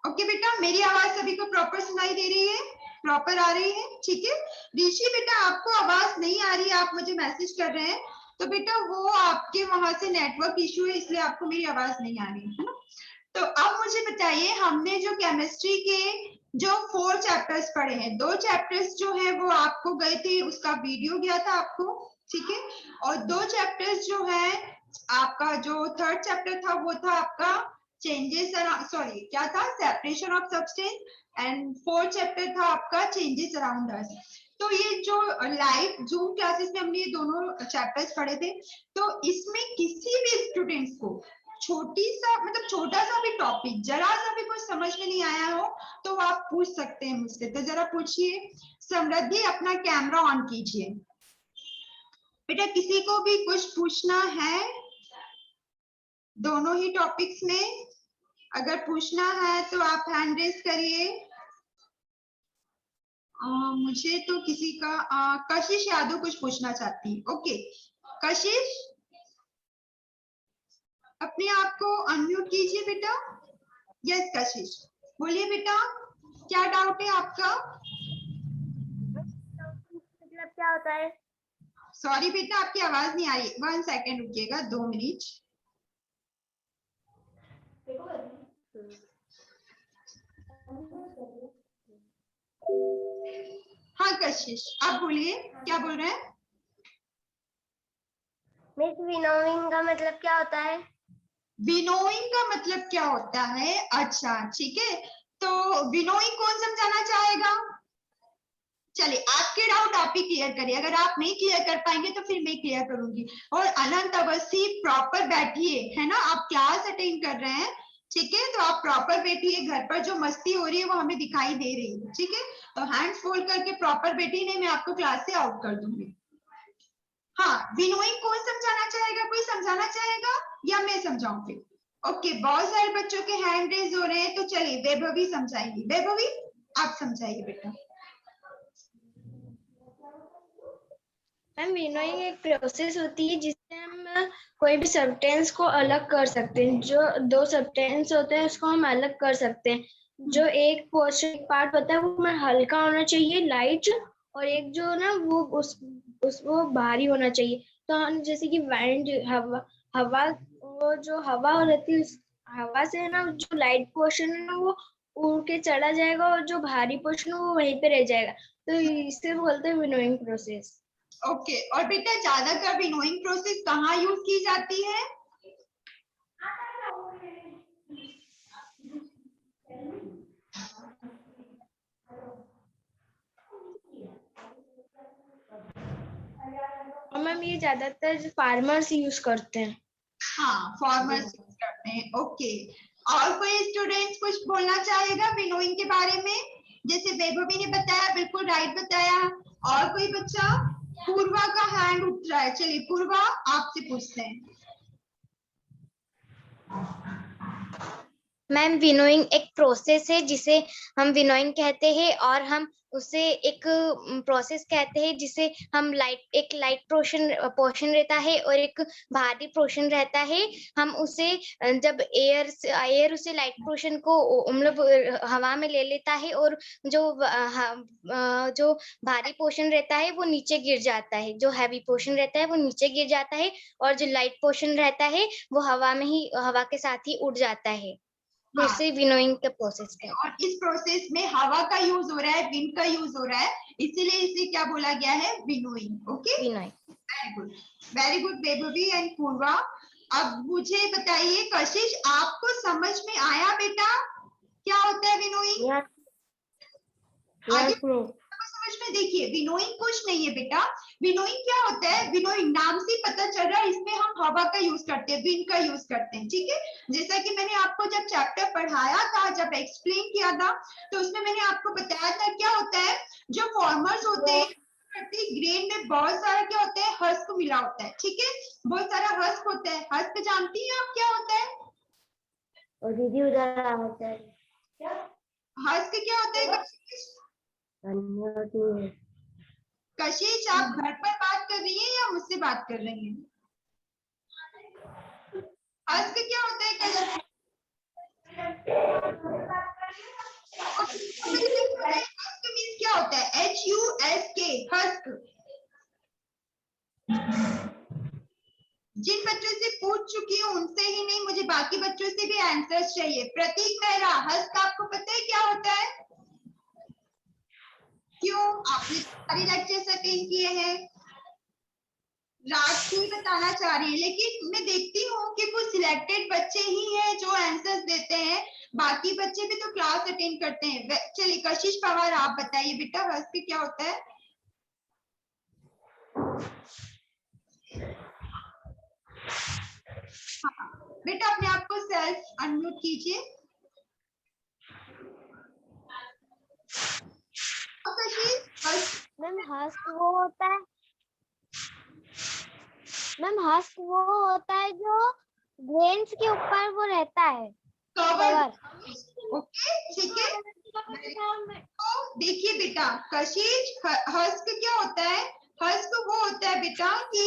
Okay बेटा, मेरी आवाज सभी को प्रॉपर सुनाई दे रही है, प्रॉपर आ रही है? ठीक है। ऋषि बेटा आपको आवाज नहीं आ रही है, आप मुझे मैसेज कर रहे हैं, तो बेटा वो आपके वहां से नेटवर्क इश्यू है, इसलिए आपको मेरी आवाज नहीं आ रही है ना। तो अब मुझे बताइए, हमने जो केमिस्ट्री के जो 4 चैप्टर्स पढ़े हैं, 2 चैप्टर्स जो है वो आपको गए थे, उसका वीडियो गया था आपको, ठीक है। और 2 चैप्टर्स जो है, आपका जो 3rd चैप्टर था वो था आपका चेंजेस, सॉरी क्या था, separation of substance, and 4th chapter था आपका चेंजेस अराउंड अस। तो ये जो लाइव जूम क्लासेस में हमने ये दोनों चैप्टर्स पढ़े थे, तो इसमें किसी भी स्टूडेंट्स को छोटी सा मतलब छोटा सा भी टॉपिक, जरा सा भी कुछ समझ में नहीं आया हो तो आप पूछ सकते हैं मुझसे। तो जरा पूछिए। समृद्धि अपना कैमरा ऑन कीजिए। बेटा किसी को भी कुछ पूछना है दोनों ही टॉपिक्स में? अगर पूछना है तो आप हैंड रेज करिए। मुझे तो किसी का कशिश यादव कुछ पूछना चाहती है। ओके कशिश, अपने आप को अनम्यूट कीजिए बेटा। यस कशिश बोलिए बेटा, क्या डाउट है आपका? मतलब क्या होता है? सॉरी बेटा आपकी आवाज नहीं आ रही, 1 सेकेंड रुकिएगा, 2 मिनट। हाँ कशिश आप बोलिए, क्या बोल रहे हैं? मिस विनोइंग का मतलब क्या होता है? विनोइंग का मतलब क्या होता है? अच्छा ठीक है, तो विनोइंग कौन समझाना चाहेगा? चलिए आपके डाउट आप ही क्लियर करिए, अगर आप नहीं क्लियर कर पाएंगे तो फिर मैं क्लियर करूंगी। और अनंत अवस्थी प्रॉपर बैठिए, है ना, आप क्लास अटेंड कर रहे हैं, ठीक है, तो आप प्रॉपर बैठिए। घर पर जो मस्ती हो रही है वो हमें दिखाई दे रही है, ठीक है, तो हैंड्स फोल्ड करके प्रॉपर बैठिए, नहीं मैं आपको क्लास से आउट कर दूंगी। हाँ विनोइंग कौन समझाना चाहेगा? कोई समझाना चाहेगा या मैं समझाऊं फिर? ओके बहुत सारे बच्चों के हैंड रेज हो रहे हैं, तो चलिए वैभवी समझाएंगी। वैभवी आप समझाइए बेटा। मैम विनोइंग एक प्रोसेस होती है जिससे हम कोई भी सब्सटेंस को अलग कर सकते हैं। जो 2 सब्सटेंस होते हैं उसको हम अलग कर सकते हैं। जो एक पोर्शन पार्ट होता है वो हल्का होना चाहिए, लाइट, और एक जो ना वो वो भारी होना चाहिए। तो हम जैसे कि वाइंड, हवा वो जो हवा रहती है हवा से ना जो लाइट पोर्शन है ना वो उड़ के चला जाएगा, और जो भारी पोर्शन है वो वहीं पे रह जाएगा। तो इसे बोलते हैं विनोइंग प्रोसेस। ओके और बेटा ज्यादातर विनोइंग प्रोसेस कहाँ यूज की जाती है? और मैम ये ज्यादातर फार्मर्स यूज करते हैं। हाँ फार्मर्स यूज करते हैं। ओके और कोई स्टूडेंट्स कुछ बोलना चाहेगा विनोइंग के बारे में? जैसे वैभवी ने बताया, बिल्कुल राइट बताया। और कोई बच्चा? पूर्वा का हैंड उठ रहा है, चलिए पूर्वा आपसे पूछते हैं। मैम विनोइंग एक प्रोसेस है जिसे हम विनोइंग कहते हैं, और हम उसे एक प्रोसेस कहते हैं जिसे हम एक लाइट पोर्शन रहता है और एक भारी पोर्शन रहता है। हम उसे जब एयर उसे लाइट पोर्शन को मतलब हवा में ले लेता है, और जो भारी पोर्शन रहता है वो नीचे गिर जाता है, जो हैवी पोर्शन रहता है वो नीचे गिर जाता है, और जो लाइट पोर्शन रहता है वो हवा के साथ ही उड़ जाता है। तो हाँ इसे विनोइंग का प्रोसेस कहते हैं। और इस प्रोसेस में हवा का यूज हो रहा है, विंड का यूज हो रहा है, इसीलिए इसे क्या बोला गया है? Winnowing. Okay winnowing. Very good, very good Vaibhavi and Purva. अब मुझे बताइए कशिश, आपको समझ में आया बेटा क्या होता है विनोइंग? आगे आपको समझ में, देखिए विनोइंग कुछ नहीं है बेटा। विनोइंग क्या होता है? विनोइंग नाम से पता चल रहा है, इसमें हम हवा का यूज करते हैं, विंड का यूज करते हैं, ठीक है। जैसा कि मैंने आपको जब चैप्टर पढ़ाया था, जब एक्सप्लेन किया था, तो उसमें मैंने आपको बताया था क्या होता है, जो फॉर्मर्स होते हैं प्रत्येक ग्रेन में बहुत सारा क्या होता है, हस्क मिला होता है, ठीक है, बहुत सारा हस्क होता है। हस्क जानती हैं आप क्या होता है? और दीदी उधर होता है। हस्क क्या होता है कशिश? आप घर पर बात कर रही हैं या मुझसे बात कर रही हैं? हस्क क्या होता है कशिश? हस्क मीन्स क्या होता है? HUSK, husk. जिन बच्चों से पूछ चुकी हूँ उनसे ही नहीं, मुझे बाकी बच्चों से भी आंसर्स चाहिए। प्रतीक मेहरा, हस्क आपको पता है क्या होता है? क्यों? आपने सारे लेक्चर्स अटेंड किए हैं। राखी बताना चाह रही है, लेकिन मैं देखती हूँ कि कुछ सिलेक्टेड बच्चे ही हैं जो आंसर्स देते हैं, बाकी बच्चे भी तो क्लास अटेंड करते हैं। चलिए कशिश पवार, आप बताइए बेटा हस्क क्या होता है? हाँ बेटा, अपने आप को सेल्फ अनम्यूट कीजिए। मैम हस्क वो होता है, मैम हस्क वो होता है जो ग्रेन्स के ऊपर वो रहता है, कवर। ओके ठीक है। तो देखिए बेटा कशिश, हस्क क्या होता है? हस्क वो होता है बेटा कि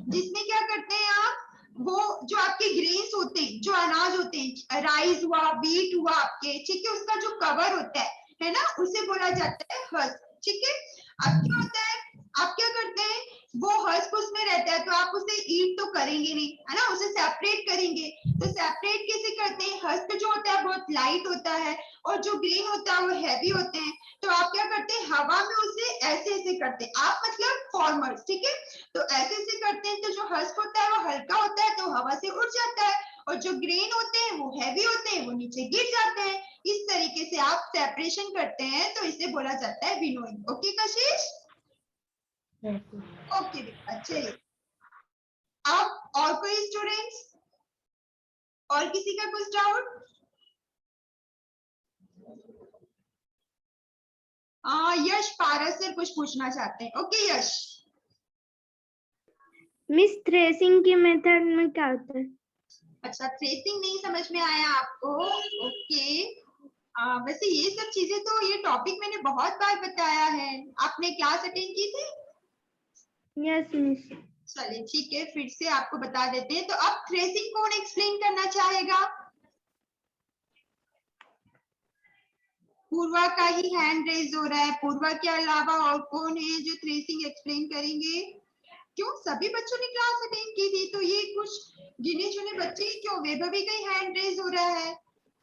जिसमें क्या करते हैं आप, वो जो आपके ग्रेन्स होते हैं, जो अनाज होते हैं, राइस हुआ, व्हीट हुआ आपके, ठीक है, उसका जो कवर होता है ना, उसे बोला जाता है हस्क। ठीक है। अब क्या होता है, आप क्या करते हैं, वो हस्क उसमें रहता है तो आप उसे ईट तो करेंगे नहीं, है ना, उसे सेपरेट करेंगे। तो सेपरेट कैसे करते हैं? हस्क जो होता है बहुत लाइट होता है और जो ग्रेन होता है वो हैवी होते हैं। तो आप क्या करते हैं, हवा में उसे ऐसे ऐसे करते हैं, आप मतलब फॉर्मर्स, ठीक है, तो ऐसे ऐसे करते हैं, तो जो हस्क होता है वो हल्का होता है तो हवा से उड़ जाता है, और जो ग्रेन होते हैं वो हैवी होते हैं, वो नीचे गिर जाते हैं। इस तरीके से आप सेपरेशन करते हैं, तो इसे बोला जाता है विनोइंग। ओके कशिश? ओके बेटा, चलिए अब और कोई स्टूडेंट्स, और किसी का कुछ डाउट? यश पारस से कुछ पूछना चाहते हैं। ओके यश। मिस थ्रेसिंग की मेथड में क्या होता है? अच्छा, थ्रेसिंग नहीं समझ में आया आपको? ओके। वैसे ये सब चीजें तो, ये टॉपिक मैंने बहुत बार बताया है, आपने क्लास अटेंड की थी? Yes miss. चलिए ठीक है, फिर से आपको बता देते हैं। तो अब थ्रेसिंग कौन एक्सप्लेन करना चाहेगा? पूर्वा का ही हैंड रेज हो रहा है। पूर्वा के अलावा और कौन है जो थ्रेसिंग एक्सप्लेन करेंगे? क्यों, सभी बच्चों ने क्लास अटेंड की थी, तो ये कुछ गिने चुने बच्चे ही क्यों? वैभवी का ही हैंड रेज हो रहा है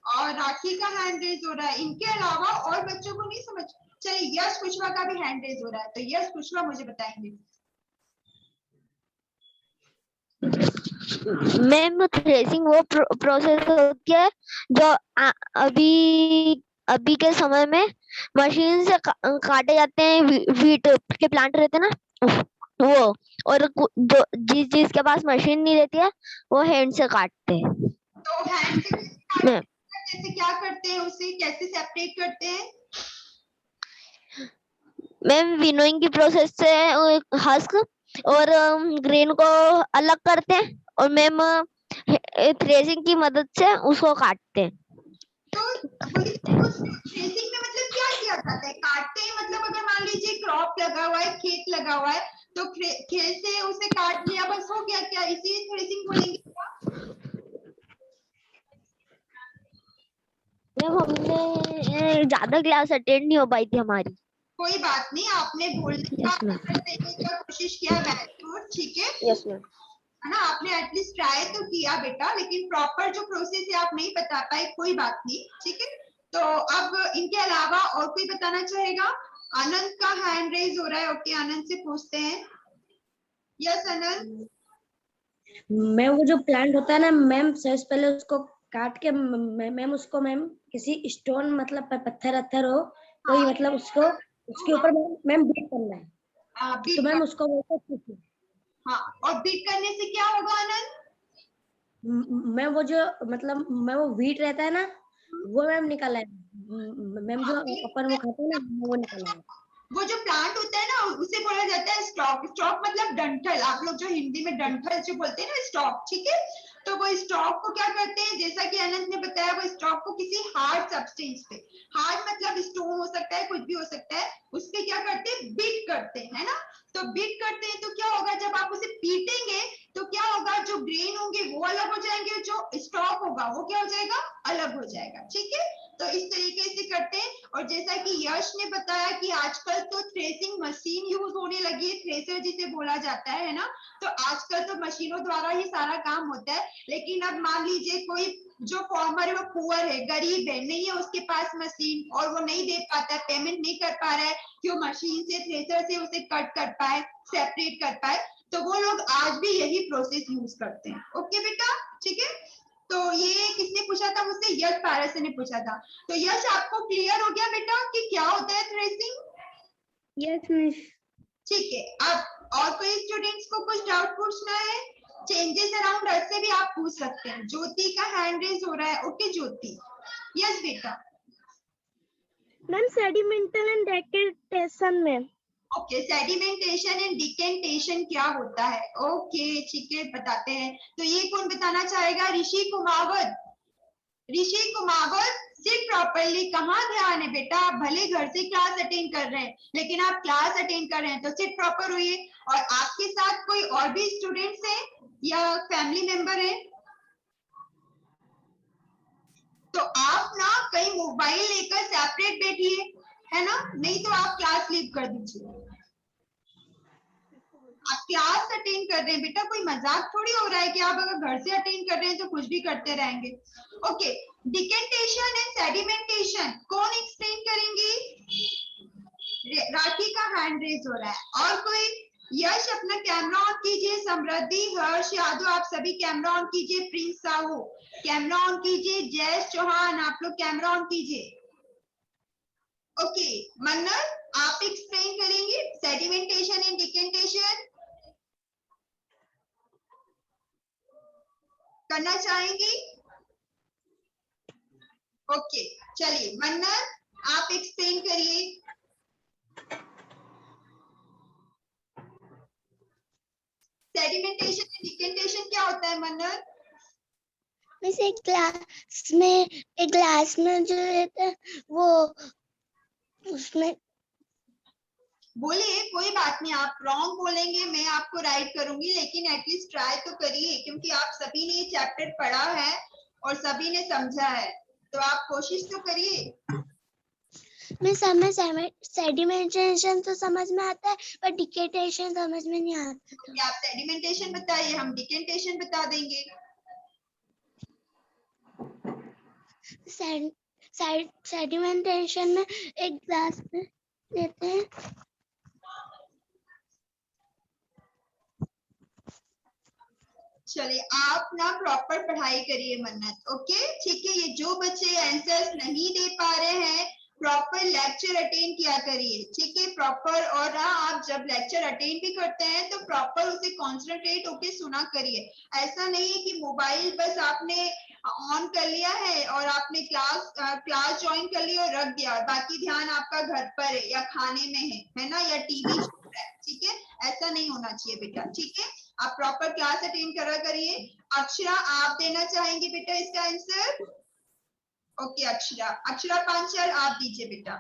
और राखी का हैंड रेज हो रहा है, इनके अलावा और बच्चों को नहीं समझ? चलिए यश कुशवा का भी हैंड रेज हो रहा है, तो यश कुशवा मुझे बताएंगे। मैम थ्रेसिंग वो प्रोसेस होती है जो अभी अभी के समय में मशीन से काटे जाते हैं, व्हीट के प्लांट रहते हैं ना वो, और जो जिस जिसके पास मशीन नहीं रहती है वो हैंड से काटते हैं। तो हैंड से कैसे क्या करते हैं, उसे कैसे सेपरेट करते हैं? मैम विनोइंग की प्रोसेस से हस्क और ग्रेन को अलग करते हैं, और मैम थ्रेसिंग की मदद से उसको काटते हैं। तो थ्रेसिंग में मतलब क्या किया जाता है? काटते हैं मतलब, अगर मान लीजिए क्रॉप लगा हुआ है, खेत लगा हुआ है, तो खेत से उसे काट लिया, बस हो गया क्या? इसी थ्रेसिंग बोलेंगे क्या? मैम हमने ज्यादा क्लास अटेंड नहीं हो पाई थी हमारी। कोई बात नहीं, आपने बोलने का, यस मैम। आंसर देने का कोशिश किया, वेरी गुड, ठीक है। Yes ma'am. है ना, आपने एटलीस्ट ट्राई तो किया बेटा, लेकिन प्रॉपर जो प्रोसेस है आप नहीं बता पाए, कोई बात नहीं, ठीक है। तो अब इनके अलावा और कोई बताना चाहेगा? आनंद का हैंड रेज हो रहा है। ओके, आनंद से पूछते हैं। यस आनंद। मैम वो जो प्लांट होता है ना मैम, सबसे पहले उसको काट के मैम उसको मैम किसी स्टोन मतलब पत्थर अत्थर हो कोई, मतलब उसको उसके ऊपर मैम बीट करना है, तो मैम उसको बोलते। हाँ, और बीट करने से क्या होगा आनंद? मैम वो जो मतलब मैम वो व्हीट रहता है ना, वो मैम निकाला है मैम, जो अपन वो खाते हैं ना वो निकाला है। वो जो प्लांट होता है ना उसे बोला जाता है स्टॉक। स्टॉक मतलब डंठल, आप लोग जो हिंदी में डंठल जो बोलते हैं ना, स्टॉक, ठीक है। तो वो स्टॉक को क्या करते हैं, जैसा कि अनंत ने बताया, वो स्टॉक को किसी हार्ड सब्सटेंस पे, हार्ड मतलब स्टोन हो सकता है, कुछ भी हो सकता है, उस पे क्या करते हैं, बीट करते हैं, है ना। तो बीट करते हैं तो क्या होगा, जब आप उसे पीटेंगे तो क्या होगा, जो ग्रेन होंगे वो अलग हो जाएंगे, जो स्टॉक होगा वो क्या हो जाएगा, अलग हो जाएगा, ठीक है। तो इस तरीके से करते हैं। और जैसा कि यश ने बताया कि आजकल तो थ्रेसिंग मशीन यूज होने लगी है, थ्रेसर जिसे बोला जाता है ना, तो आजकल तो मशीनों द्वारा ही सारा काम होता है। लेकिन अब मान लीजिए कोई जो फार्मर है वो पुअर है, गरीब है, नहीं है उसके पास मशीन और वो नहीं दे पाता है, पेमेंट नहीं कर पा रहा है कि वो मशीन से, थ्रेसर से उसे कट कर पाए, सेपरेट कर पाए, तो वो लोग आज भी यही प्रोसेस यूज करते हैं। ओके बेटा, ठीक है। तो ये किसने पूछा था मुझसे? यश पारस ने पूछा था। तो यश आपको क्लियर हो गया बेटा कि क्या होता है थ्रेसिंग? Yes miss. ठीक है। अब और कोई स्टूडेंट्स को कुछ डाउट पूछना है? चेंजेस अराउंड अर्थ से भी आप पूछ सकते हैं। ज्योति का हैंड रेज हो रहा है। ओके ज्योति। यस बेटा। मैम सेडिमेंटल एंड डेकेटेशन में ओके, सेडिमेंटेशन एंड डिकेंटेशन क्या होता है? ओके ठीक है, बताते हैं। तो ये कौन बताना चाहेगा? ऋषि कुमावत। ऋषि कुमावत, सिट प्रॉपरली। कहाँ ध्यान है बेटा? आप भले घर से क्लास अटेंड कर रहे हैं, लेकिन आप क्लास अटेंड कर रहे हैं तो सिट प्रॉपर होइए। और आपके साथ कोई और भी स्टूडेंट्स हैं या फैमिली मेंबर है तो आप ना कहीं मोबाइल लेकर सेपरेट बैठिए, है ना, नहीं तो आप क्लास लीव कर दीजिए। आप क्लास अटेंड कर रहे हैं बेटा, कोई मजाक थोड़ी हो रहा है कि आप अगर घर से अटेंड कर रहे हैं तो कुछ भी करते रहेंगे। ओके, डिकेंटेशन एंड सेडिमेंटेशन कौन एक्सप्लेन करेंगी? राखी का हैंड रेज हो रहा है। और कोई? यश अपना कैमरा ऑन कीजिए, समृद्धि, हर्ष यादव आप सभी कैमरा ऑन कीजिए, प्रिंस साहू कैमरा ऑन कीजिए, जयेश चौहान आप लोग कैमरा ऑन कीजिए। ओके, मन्नत आप एक्सप्लेन करेंगे सेडिमेंटेशन एंड डिकेंटेशन, करना चाहेंगी? ओके चलिए मन्नत आप एक्सप्लेन करिए। सेडिमेंटेशन एंड डिकेंटेशन क्या होता है मन्नत? मिस एक ग्लास में जो रहता है वो उसमें बोलिए, कोई बात नहीं, आप रॉन्ग बोलेंगे मैं आपको राइट करूंगी, लेकिन एटलीस्ट ट्राई तो करिए, क्योंकि आप सभी ने ये चैप्टर पढ़ा है और सभी ने समझा है, तो आप कोशिश तो करिए। मैं समझ सेडिमेंटेशन तो समझ में आता है पर डिकेटेशन समझ में नहीं आता। तो आप सेडिमेंटेशन बताइए, हम डिकेंटेशन बता देंगे। सेडिमेंटेशन में एक ग्लास में लेते हैं, चलिए आप ना प्रॉपर पढ़ाई करिए मन्नत। ओके ठीक है, ये जो बच्चे आंसर्स नहीं दे पा रहे हैं प्रॉपर लेक्चर अटेंड किया करिए, ठीक है प्रॉपर। और ना आप जब लेक्चर अटेंड भी करते हैं तो प्रॉपर उसे कॉन्सेंट्रेट होके सुना करिए। ऐसा नहीं है कि मोबाइल बस आपने ऑन कर लिया है और आपने क्लास ज्वाइन कर ली और रख दिया और बाकी ध्यान आपका घर पर है या खाने में है ना, या टीवी चल रहा है, ठीक है, ऐसा नहीं होना चाहिए बेटा, ठीक है। आप प्रॉपर क्लास अटेंड करा करिए। अक्षरा आप देना चाहेंगे बेटा इसका आंसर? ओके अक्षरा, अक्षरा पांचाल आप दीजिए बेटा।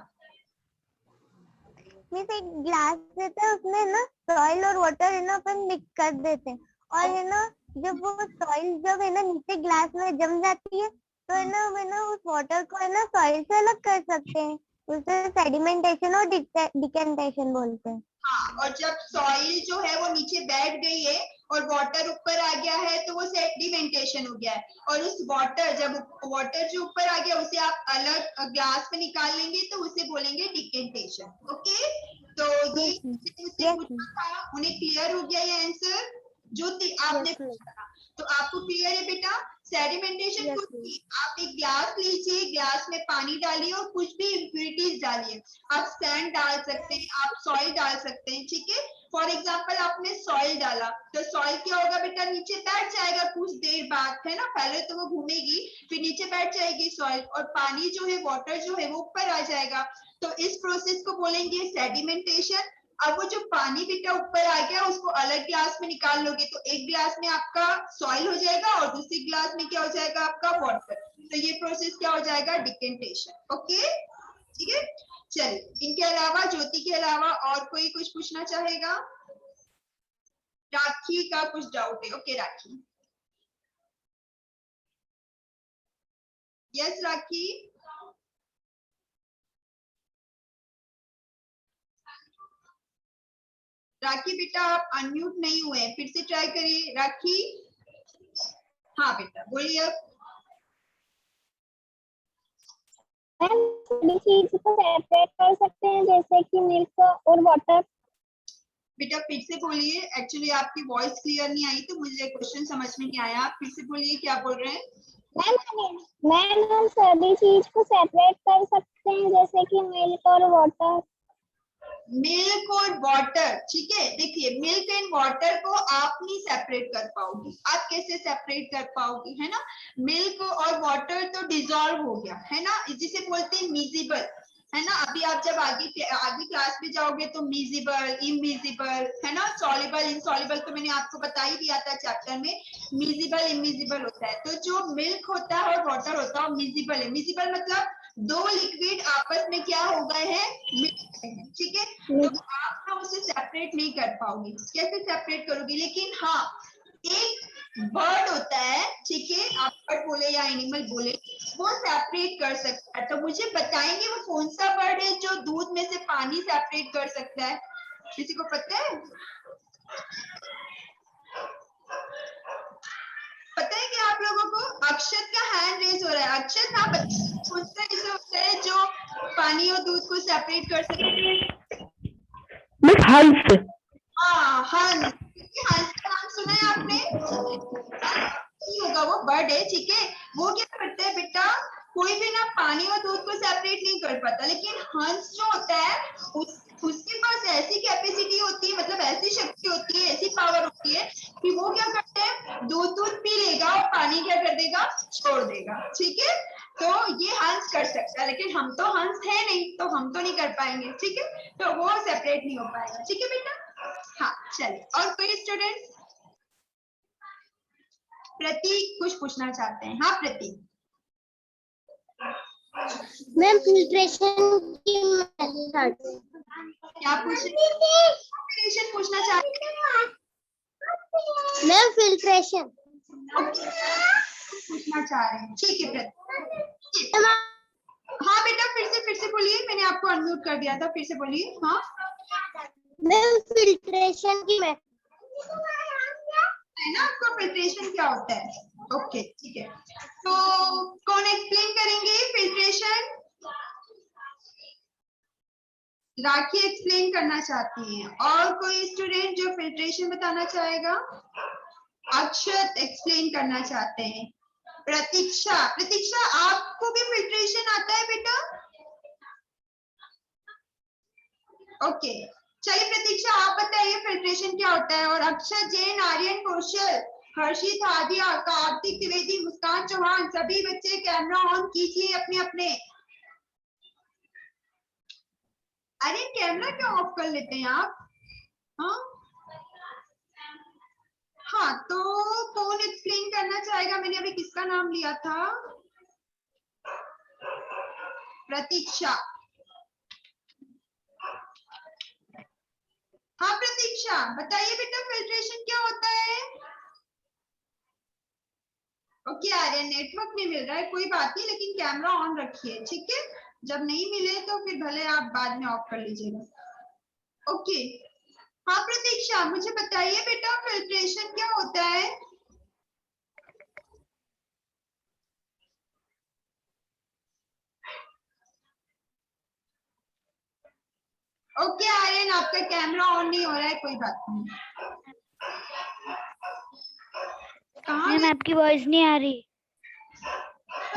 मिस एक ग्लास रहता है उसमें ना सॉइल और वाटर है ना अपन मिक्स कर देते हैं और है ना जब वो सॉइल जब है ना नीचे ग्लास में जम जाती है तो है ना उस वाटर को है ना सॉइल से अलग कर सकते हैं, उसे सेडिमेंटेशन और डिकेंटेशन बोलते हैं। हाँ, और जब सॉइल जो है वो नीचे बैठ गई है और वाटर ऊपर आ गया है तो वो सेडिमेंटेशन हो गया है। और उस वाटर जब वाटर जो ऊपर आ गया उसे आप अलग ग्लास में निकाल लेंगे तो उसे बोलेंगे डिकेंटेशन। ओके, तो ये मुझसे पूछा था, उन्हें क्लियर हो गया ये आंसर जो आपने पूछा था, तो आपको क्लियर है बेटा? सेडिमेंटेशन कुछ नहीं, आप एक ग्लास लीजिए, ग्लास में पानी डालिए और कुछ भी इम्प्यूरिटीज डालिए, आप सैंड डाल सकते हैं, आप सॉइल डाल सकते हैं, ठीक है। फॉर एग्जाम्पल आपने सॉइल डाला तो सॉइल क्या होगा बेटा? नीचे बैठ जाएगा कुछ देर बाद, है ना, पहले तो वो घूमेगी फिर नीचे बैठ जाएगी सॉइल, और पानी जो है वाटर जो है वो ऊपर आ जाएगा, तो इस प्रोसेस को बोलेंगे सेडिमेंटेशन। अब वो जो पानी बेटा ऊपर आ गया उसको अलग ग्लास में निकाल लोगे तो एक ग्लास में आपका सॉइल हो जाएगा और दूसरी ग्लास में क्या हो जाएगा? आपका वाटर। तो ये प्रोसेस क्या हो जाएगा? डिकेंटेशन। ओके ठीक है, चलिए इनके अलावा, ज्योति के अलावा और कोई कुछ पूछना चाहेगा? राखी का कुछ डाउट है? ओके राखी। यस राखी। राखी बेटा आप अनम्यूट नहीं हुए, फिर से ट्राई करिए राखी। हाँ बेटा बोलिए अब। मैम सभी चीज को सेपरेट कर सकते हैं जैसे कि मिल्क और वाटर। बेटा फिर से बोलिए, एक्चुअली आपकी वॉइस क्लियर नहीं आई तो मुझे क्वेश्चन समझ में नहीं आया, आप फिर से बोलिए क्या बोल रहे हैं। मैम हम सभी चीज को सेपरेट कर सकते हैं जैसे कि मिल्क और वाटर। मिल्क और वाटर, ठीक है। देखिए मिल्क एंड वाटर को आप नहीं सेपरेट कर पाओगी, आप कैसे सेपरेट कर पाओगी, है ना। मिल्क और वाटर तो डिजॉल्व हो गया है ना, जिसे बोलते हैं मिजिबल, है ना। अभी आप जब आगे क्लास में जाओगे तो मिजिबल, इमिजिबल, है ना, सॉल्युबल, इनसॉल्युबल, तो मैंने आपको बता ही दिया था चैप्टर में। मिजिबल इमिजिबल होता है, तो जो मिल्क होता है और वाटर होता है मिजिबल है। मिजिबल मतलब दो लिक्विड आपस में क्या हो गए हैं, मिक्स हैं, ठीक है। तो आप ना उसे सेपरेट नहीं कर पाओगी, कैसे सेपरेट करोगी। लेकिन हाँ एक बर्ड होता है, ठीक है, आप बर्ड बोले या एनिमल बोले, वो सेपरेट कर सकता है। तो मुझे बताएंगे वो कौन सा बर्ड है जो दूध में से पानी सेपरेट कर सकता है, किसी को पता है? पता है क्या आप लोगों को? अक्षत का हैंड रेज हो रहा है। अक्षत हाँ कौन सा ऐसा होता है जो पानी और दूध को सेपरेट कर सकता है? हंस। हाँ हंस। हंस का नाम सुना है आपने? नहीं होगा, वो बर्ड है, ठीक है। वो क्या करता है बेटा, कोई भी ना पानी और दूध को सेपरेट नहीं कर पाता, लेकिन हंस जो होता है उसके पास ऐसी कैपेसिटी होती है, मतलब ऐसी शक्ति होती है, ऐसी पावर होती है कि वो क्या करते हैं, दूध पी लेगा और पानी क्या कर देगा, छोड़ देगा, ठीक है। तो ये हंस कर सकता है, लेकिन हम तो हंस है नहीं, तो हम तो नहीं कर पाएंगे, ठीक है। तो वो सेपरेट नहीं हो पाएगा, ठीक है बेटा। हाँ चलिए, और कोई स्टूडेंट? प्रतीक कुछ पूछना चाहते हैं। हाँ प्रतीक। मैम फिल्ट्रेशन की मेथड। क्या फिल्ट्रेशन पूछना चाहते हैं? मैम फिल्ट्रेशन पूछना चाह रहे हैं, ठीक है प्रतीक। हाँ बेटा फिर से बोलिए, मैंने आपको अनम्यूट कर दिया था, फिर से बोलिए। हाँ मैम फिल्ट्रेशन की मेथड है ना, आपको फिल्ट्रेशन क्या होता है। ओके ठीक है, तो कौन एक्सप्लेन करेंगे फिल्ट्रेशन? राखी एक्सप्लेन करना चाहती हैं, और कोई स्टूडेंट जो फिल्ट्रेशन बताना चाहेगा? अक्षत एक्सप्लेन करना चाहते हैं। प्रतीक्षा, प्रतीक्षा आपको भी फिल्ट्रेशन आता है बेटा? ओके चलिए प्रतीक्षा आप बताइए फिल्ट्रेशन क्या होता है। और अक्षत, जैन, आर्यन, कौशल, हर्षित, हादिया, कार्तिक त्रिवेदी, मुस्कान चौहान, सभी बच्चे कैमरा ऑन कीजिए अपने अपने। अरे कैमरा क्यों ऑफ कर लेते हैं आप? हाँ हाँ, तो कौन एक्सप्लेन करना चाहेगा? मैंने अभी किसका नाम लिया था? प्रतीक्षा। हाँ प्रतीक्षा बताइए बेटा फिल्ट्रेशन क्या होता है? ओके आर्यन नेटवर्क नहीं मिल रहा है, कोई बात नहीं, लेकिन कैमरा ऑन रखिए, ठीक है। जब नहीं मिले तो फिर भले आप बाद में ऑफ कर लीजिएगा। ओके हाँ प्रतीक्षा मुझे बताइए बेटा फिल्ट्रेशन क्या होता है? ओके आर्यन आपका कैमरा ऑन नहीं हो रहा है, कोई बात नहीं। कहाँ मैम आपकी वॉइस नहीं आ रही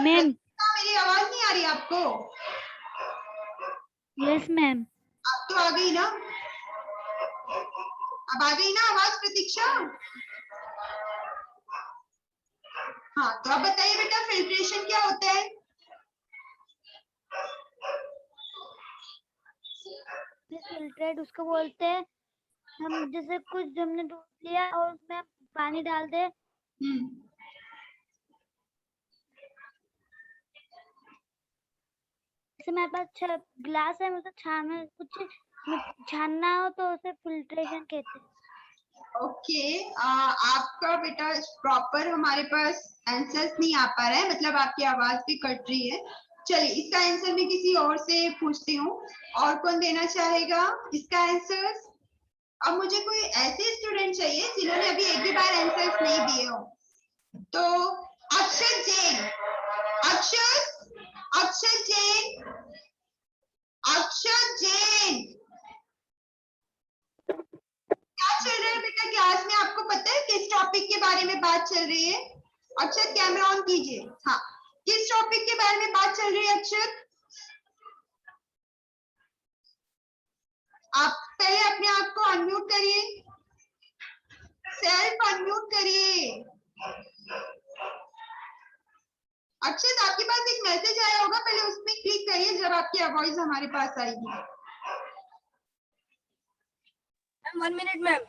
मैम। मेरी आवाज नहीं आ रही आपको? Yes ma'am. अब तो आ गई ना, अब आ गई ना आवाज प्रतीक्षा? हाँ तो अब बताइए बेटा फिल्ट्रेशन क्या होता है? फिल्ट्रेट उसको बोलते हैं, हम जैसे कुछ हमने दूध लिया और उसमें पानी डाल दे, जैसे मेरे पास ग्लास है, मतलब छाना कुछ छानना हो तो उसे फिल्ट्रेशन कहते हैं। ओके आपका बेटा प्रॉपर हमारे पास आंसर्स नहीं आ पा रहा है, मतलब आपकी आवाज भी कट रही है। चलिए इसका आंसर मैं किसी और से पूछती हूँ, और कौन देना चाहेगा इसका आंसर? अब मुझे कोई ऐसे स्टूडेंट चाहिए जिन्होंने अभी एक भी बार आंसर्स नहीं दिए हो। तो अक्षर जैन, अक्षर जैन, अक्षर जैन, क्या चल रहा है बेटा क्लास में? आपको पता है किस टॉपिक के बारे में बात चल रही है? अक्षर कैमरा ऑन कीजिए। हाँ, किस टॉपिक के बारे में बात चल रही है अक्षर? आप पहले अपने आप को अनम्यूट करिए, सेल्फ अनम्यूट करिए। अक्षत, आपके पास एक मैसेज आया होगा, पहले उसमें क्लिक करिए जब आपकी आवाज हमारे पास आएगी। 1 मिनट मैम।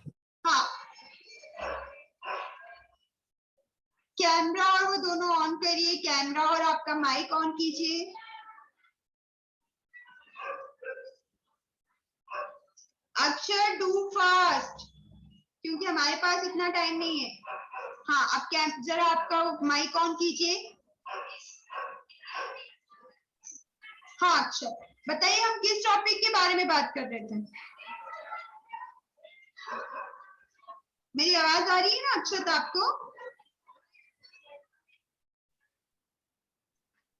हाँ, कैमरा और वो दोनों ऑन करिए, कैमरा और आपका माइक ऑन कीजिए। अक्षर डू फास्ट, क्योंकि हमारे पास इतना टाइम नहीं है। हाँ, आप जरा आपका माइक ऑन कीजिए। हाँ अक्षर, बताइए हम किस टॉपिक के बारे में बात कर रहे थे? मेरी आवाज आ रही है ना अक्षत आपको?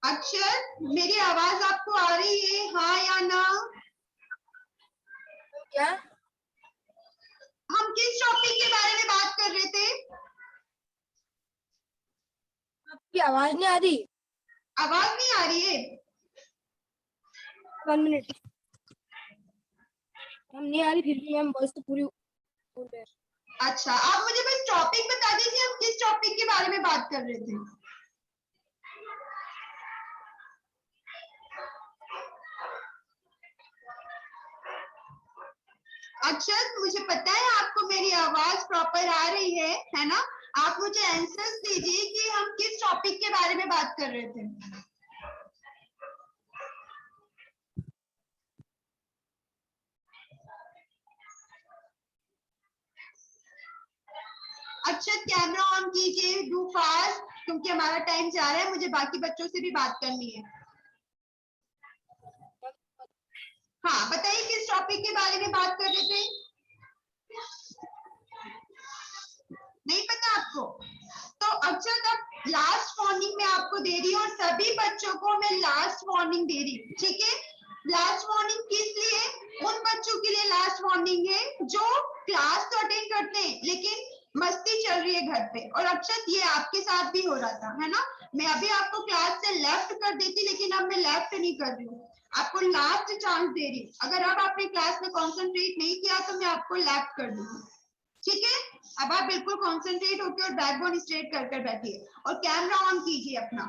अक्षर, मेरी आवाज आपको आ रही है, हाँ या ना? क्या? हम किस टॉपिक के बारे में बात कर रहे थे? आपकी आवाज नहीं आ रही। आवाज नहीं आ रही है? 1 मिनट मैम, नहीं आ रही फिर भी मैम, वॉइस तो पूरी फुल है। अच्छा, आप मुझे बस टॉपिक बता दीजिए, हम किस टॉपिक के बारे में बात कर रहे थे? अक्षर, मुझे पता है आपको मेरी आवाज प्रॉपर आ रही है ना? आप मुझे आंसर्स दीजिए कि हम किस टॉपिक के बारे में बात कर रहे थे। अक्षर, कैमरा ऑन कीजिए, डू फास्ट, क्योंकि हमारा टाइम जा रहा है, मुझे बाकी बच्चों से भी बात करनी है। हाँ, बताइए किस टॉपिक के बारे में बात कर रहे थे? नहीं पता आपको? तो अक्षर, अब लास्ट वार्निंग मैं आपको दे रही हूँ और सभी बच्चों को मैं लास्ट वार्निंग दे रही हूँ, ठीक है? लास्ट वार्निंग किस लिए? उन बच्चों के लिए लास्ट वार्निंग है जो क्लास तो अटेंड करते हैं लेकिन मस्ती चल रही है घर पे। और अक्षत, ये आपके साथ भी हो रहा था, है ना? मैं अभी आपको क्लास से लेफ्ट कर देती, लेकिन अब मैं लेफ्ट नहीं कर रही हूँ, आपको लास्ट चांस दे रही हूँ। अगर अब आपने क्लास में कॉन्सेंट्रेट नहीं किया तो मैं आपको लेफ्ट कर दूंगी, ठीक है? अब आप बिल्कुल कॉन्सेंट्रेट होकर और बैकबोन स्ट्रेट कर बैठिए और कैमरा ऑन कीजिए अपना।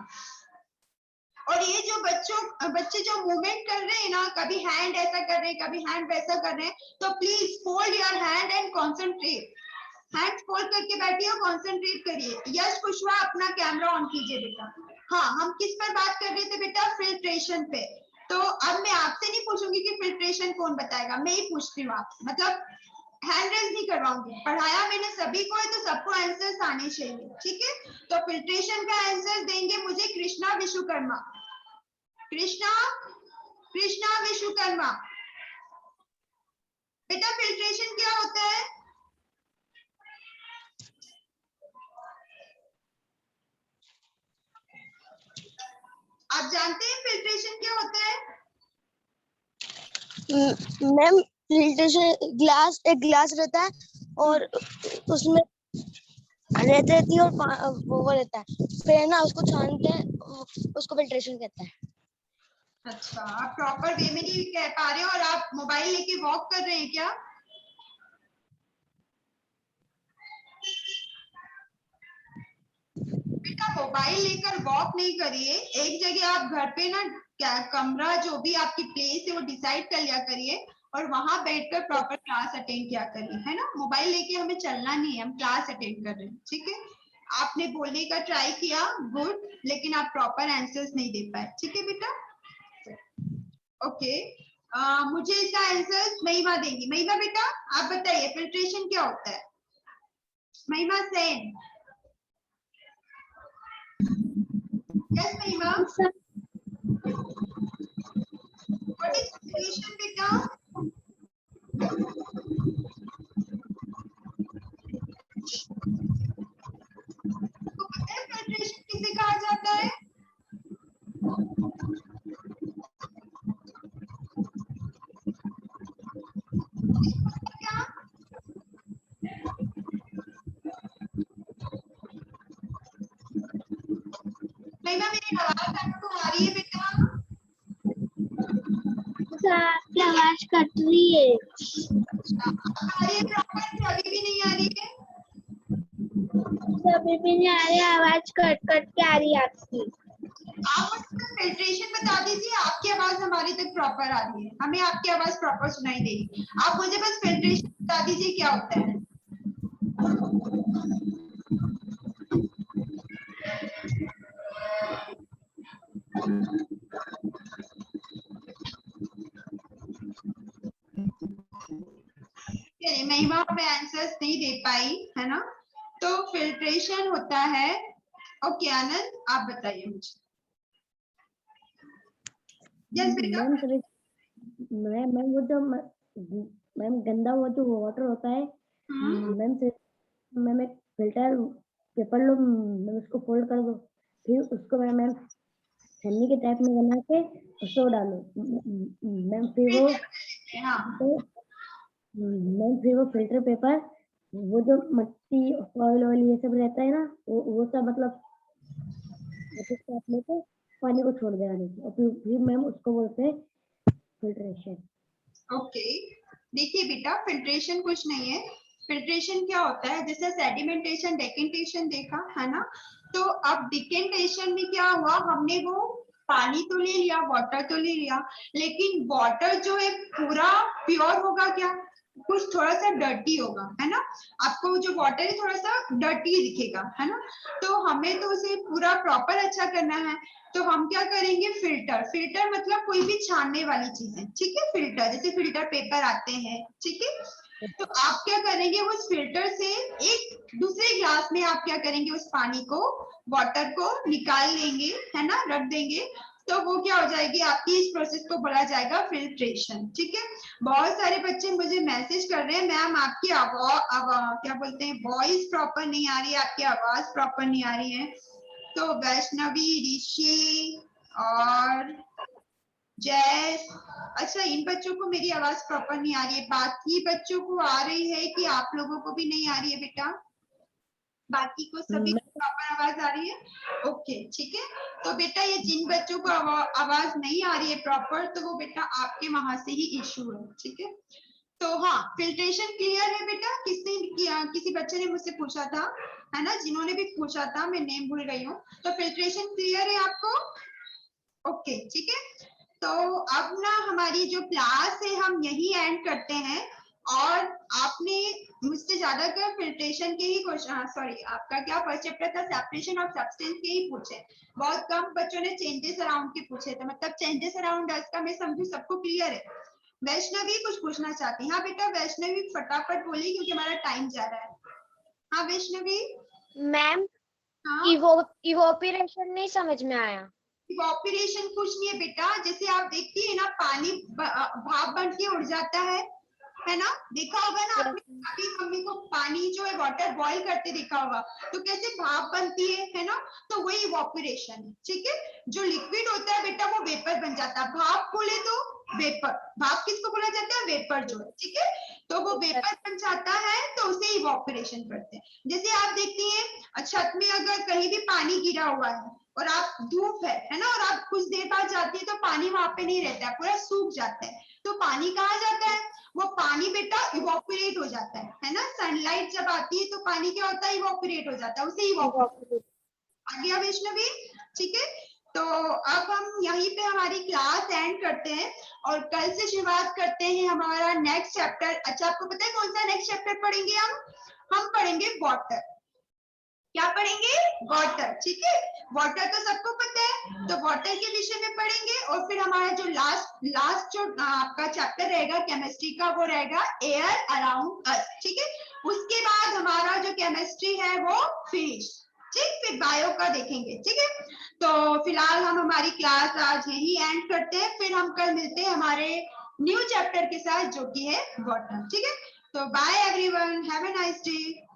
और ये जो बच्चे जो मूवमेंट कर रहे हैं ना, कभी हैंड ऐसा कर रहे हैं, कभी हैंड वैसा कर रहे हैं, तो please fold your hand and concentrate. Hand fold करके बैठिए और कॉन्सेंट्रेट करिए। यश कुशवाहा, अपना कैमरा ऑन कीजिए बेटा। हाँ, हम किस पर बात कर रहे थे बेटा? फिल्ट्रेशन पे। तो अब मैं आपसे नहीं पूछूंगी कि फिल्ट्रेशन कौन बताएगा, मैं ही पूछती हूँ आपसे, मतलब हैंड रेज नहीं करवाऊंगी। पढ़ाया मैंने सभी को है तो सबको आंसर्स आने चाहिए, ठीक है? तो फिल्ट्रेशन का आंसर देंगे मुझे कृष्णा विश्वकर्मा। कृष्णा विश्वकर्मा। बेटा, फिल्ट्रेशन क्या होता है? आप जानते हैं फिल्ट्रेशन क्या होता है? मैम, फिल्ट्रेशन एक ग्लास रहता है और उसमें रहती है और वो रहता है, फिर ना उसको छानते हैं, उसको फिल्ट्रेशन कहता है। अच्छा, आप प्रॉपर वे में नहीं कह पा रहे हो और आप मोबाइल लेके वॉक कर रहे हैं क्या? बेटा, मोबाइल लेकर वॉक नहीं करिए, एक जगह आप घर पे ना कमरा जो भी आपकी प्लेस है वो डिसाइड कर लिया करिए और वहां बैठकर प्रॉपर क्लास अटेंड किया करिए, है ना? मोबाइल लेके हमें चलना नहीं है, हम क्लास अटेंड कर रहे हैं, ठीक है? आपने बोलने का ट्राई किया, गुड, लेकिन आप प्रॉपर आंसर्स नहीं दे पाए, ठीक है बेटा? ओके, मुझे इसका आंसर महिमा देंगी। महिमा बेटा, आप बताइए फिल्ट्रेशन क्या होता है? महिमा सेन। यस महिमा, व्हाट इज फिल्ट्रेशन बेटा? महिमा मेरी आवाज आपको आ रही है बेटा? आपकी आवाज कट रही है। आ रही है प्रॉपर कि अभी भी नहीं आ रही है? अभी भी नहीं आ रही, आवाज कट कट के आ रही है आपकी। आप मुझे फिल्ट्रेशन बता दीजिए, आपकी आवाज हमारी तक प्रॉपर आ रही है, हमें आपकी आवाज प्रॉपर सुनाई दे रही। आप मुझे बस फिल्ट्रेशन बता दीजिए क्या होता है। चलिए महिमा हमें आंसर्स नहीं दे पाई है ना, तो फिल्ट्रेशन होता है। ओके आनंद आप बताइए मुझे। यस बेटा। मैम वो जो मैम गंदा वो जो वाटर होता है मैम एक फिल्टर पेपर लो, मैम उसको फोल्ड कर दो, फिर उसको मैम छन्नी के टाइप में बना के उसको डालो मैम, फिर वो हाँ मैम फिर वो फिल्टर पेपर वो जो मट्टी ऑयल ये सब रहता है ना, वो सब मतलब आप लेके पानी को छोड़ देगा नीचे, और फिर मैम उसको बोलते हैं फिल्ट्रेशन। ओके देखिए बेटा, फिल्ट्रेशन कुछ नहीं है। फिल्ट्रेशन क्या होता है, जैसे सेडिमेंटेशन डेकेंटेशन देखा है ना, तो अब डिकेंटेशन में क्या हुआ, हमने वो पानी तो ले लिया, वाटर तो ले लिया, लेकिन वाटर जो है पूरा प्योर होगा क्या, कुछ थोड़ा सा डर्टी होगा है ना, आपको जो वाटर है थोड़ा सा डर्टी दिखेगा है ना, तो हमें तो उसे पूरा प्रॉपर अच्छा करना है, तो हम क्या करेंगे, फिल्टर। फिल्टर मतलब कोई भी छानने वाली चीजें, ठीक है, फिल्टर जैसे फिल्टर पेपर आते हैं, ठीक है, तो आप क्या करेंगे, उस फिल्टर से एक दूसरे ग्लास में आप क्या करेंगे, उस पानी को, वाटर को निकाल लेंगे है ना, रख देंगे, तो वो क्या हो जाएगी आपकी, इस प्रोसेस को बोला जाएगा फिल्ट्रेशन। ठीक है, बहुत सारे बच्चे मुझे मैसेज कर रहे हैं, मैम आपकी क्या बोलते हैं, वॉइस प्रॉपर नहीं आ रही है, आपकी आवाज प्रॉपर नहीं आ रही है। तो वैष्णवी, ऋषि और जय, अच्छा इन बच्चों को मेरी आवाज प्रॉपर नहीं आ रही है, बाकी बच्चों को आ रही है कि आप लोगों को भी नहीं आ रही है बेटा? बाकी को सभी प्रॉपर आवाज आ रही है? ओके ठीक है, तो बेटा ये जिन बच्चों को आवाज नहीं आ रही है प्रॉपर, तो वो बेटा आपके वहां से ही इश्यू है। ठीक है, तो हाँ फिल्ट्रेशन क्लियर है बेटा? किसी बच्चे ने मुझसे पूछा था है ना, जिन्होंने भी पूछा था, मैं नेम भूल गई हूँ, तो फिल्ट्रेशन क्लियर है आपको? ओके ठीक है, तो अब ना हमारी जो क्लास है हम यही एंड करते हैं, और आपने मुझसे ज्यादातर फिल्ट्रेशन के ही क्वेश्चन, सॉरी आपका क्या फर्स्ट चैप्टर था, सेपरेशन ऑफ सब्सटेंस के ही पूछे, बहुत कम बच्चों ने चेंजेस अराउंड के पूछे थे, मतलब चेंजेस अराउंड का मैं समझू सबको क्लियर है। वैष्णवी कुछ पूछना चाहती है? हाँ बेटा वैष्णवी फटाफट बोलिए क्योंकि हमारा टाइम जा रहा है। हाँ वैष्णवी। मैम हाँ इवोपरेशन नहीं समझ में आया। इवोपरेशन कुछ नहीं है बेटा, जैसे आप देखती है ना पानी भाप बन के उड़ जाता है ना, देखा होगा ना आपने, अभी मम्मी को पानी जो है वाटर बॉईल करते देखा होगा, तो कैसे भाप बनती है ना, तो वही इवोपरेशन है। ठीक है, जो लिक्विड होता है बेटा वो वेपर बन जाता है, भाप बोले तो वेपर, भाप किसको बोला जाता है, वेपर जो है, ठीक है, तो वो वेपर बन जाता है, तो उसे इवोपरेशन करते हैं। जैसे आप देखती हैं छत में अगर कहीं भी पानी गिरा हुआ है और आप धूप है ना, और आप कुछ देर बाद जाती है तो पानी वहां पे नहीं रहता है, पूरा सूख जाता है, तो पानी कहाँ जाता है, वो पानी बेटा इवोपरेट हो जाता है ना, सनलाइट जब आती है तो पानी क्या होता है, इवोपरेट हो जाता है, उसे इवोपरेट। आ गया वैष्णवी? ठीक है, तो अब हम यहीं पे हमारी क्लास एंड करते हैं, और कल से शुरुआत करते हैं हमारा नेक्स्ट चैप्टर। अच्छा आपको पता है कौन सा नेक्स्ट चैप्टर पढ़ेंगे हम पढ़ेंगे वाटर। क्या पढ़ेंगे, वाटर। ठीक है, वाटर तो सबको पता है, तो वाटर के विषय में पढ़ेंगे, और फिर हमारा जो लास्ट जो आपका चैप्टर रहेगा केमिस्ट्री का, वो रहेगा एयर अराउंड अस। ठीक है, उसके बाद हमारा जो केमिस्ट्री है वो फिनिश, ठीक, फिर बायो का देखेंगे। ठीक है, तो फिलहाल हम हमारी क्लास आज यही एंड करते हैं, फिर हम कल मिलते हैं हमारे न्यू चैप्टर के साथ जो कि है वाटर। ठीक है, तो bye everyone, have a nice day.